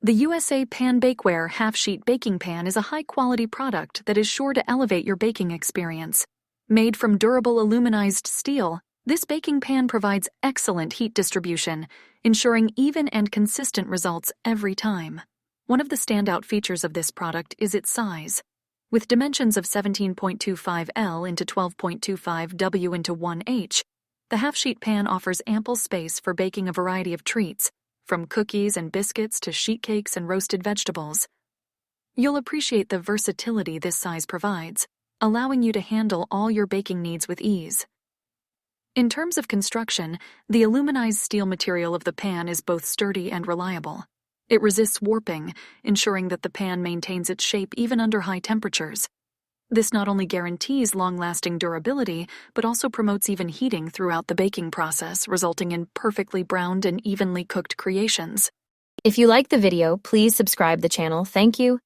The USA Pan Bakeware half-sheet baking pan is a high-quality product that is sure to elevate your baking experience. Made from durable aluminized steel, this baking pan provides excellent heat distribution, ensuring even and consistent results every time. One of the standout features of this product is its size. With dimensions of 17.25 L into 12.25 W into 1 H, the half-sheet pan offers ample space for baking a variety of treats, from cookies and biscuits to sheet cakes and roasted vegetables. You'll appreciate the versatility this size provides, allowing you to handle all your baking needs with ease. In terms of construction, the aluminized steel material of the pan is both sturdy and reliable. It resists warping, ensuring that the pan maintains its shape even under high temperatures. This not only guarantees long-lasting durability, but also promotes even heating throughout the baking process, resulting in perfectly browned and evenly cooked creations. If you like the video, please subscribe the channel. Thank you.